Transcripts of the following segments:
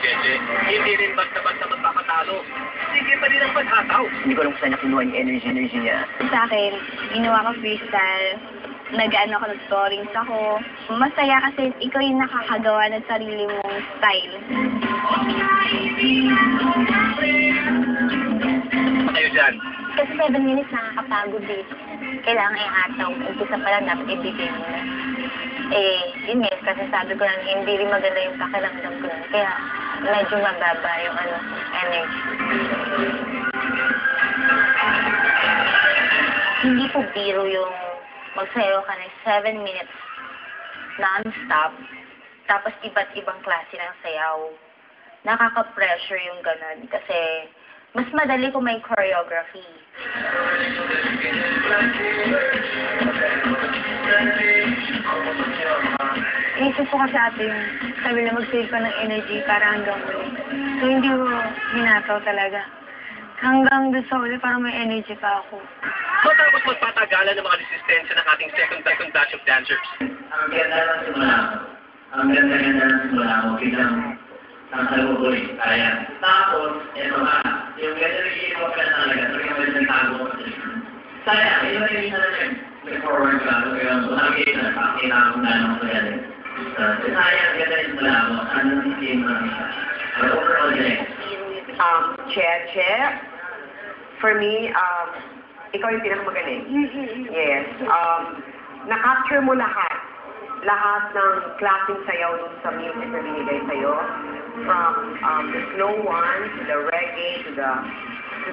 Jeje. Hindi rin basta-basta magpapatalo. Sige pa rin ang paghataw. Hindi ko alam kung saan nakinuha yung energy niya. Sa akin, ginawa ko freestyle. Nag-ano ako, nag-scorings ako. Masaya kasi ikaw yung nakakagawa ng sarili mong style. Kayo dyan. Kasi 7 minutes nakakapagod eh. Kailangan i-ataw. Umpisa pa lang dapat ibigay mo na. Yun eh, kasi sabi ko lang, hindi rin maganda yung pakiramdam ko nun. Kaya medyo mababa yung energy. Hindi po biro yung magsayaw ka ng 7 minutes non-stop, tapos iba't ibang klase ng sayaw. Nakaka-pressure yung ganun kasi mas madali kung may choreography. Inisip ko kasi ate yung sabi na mag-save ka ng energy para hanggang uli. So hindi ko hinataw talaga. Hanggang doon sa uli parang may energy pa ako. Matapos magpatagalan ng mga resistensya ng ating second batch of dancers. Ang ganda ng simula ko. Ang ganda-ganda ng simula ko. Kitang ang salubo eh. Kaya. Tapos, ito nga. Yung energy mo ka talaga. Pero yung ganda ng tago ko. Sayang. Ito na yung isa na nag-forward ka. Kaya nakikita na. Pakita akong gano'n ko yan. Sayang. Ganda yung simula ko. Ano yung team mo na. But overall, direct. Cheche, for me, ikaw yung pinakamagaling. Yes. Na-capture mo lahat. Lahat ng klaseng sayaw dun sa music na binigay sa'yo. From the slow one, to the reggae, to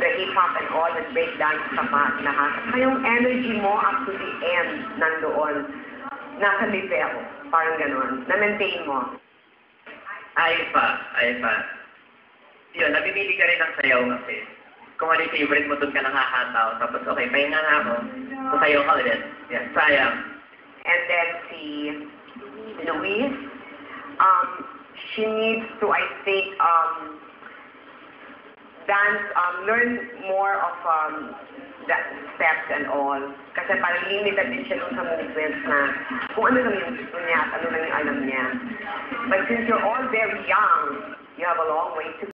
the hip-hop and all, and breakdance sa lahat. Kaya yung energy mo up to the end nandoon. Nasa level. Parang ganon. Na-maintain mo. Ayos pa. Yun, nabibili ka rin ng sayaw kasi. Kung ano yung favorite mo, doon ka nakahataw. Tapos, okay, pahinga nga ako. Sasayaw ka ulit. Yan, sayang. And then si Louise, she needs to, I think, dance, learn more of the steps and all. Kasi parang limited din siya sa movements na kung ano lang yung gusto niya at ano lang yung alam niya. But since you're all very young, you have a long way to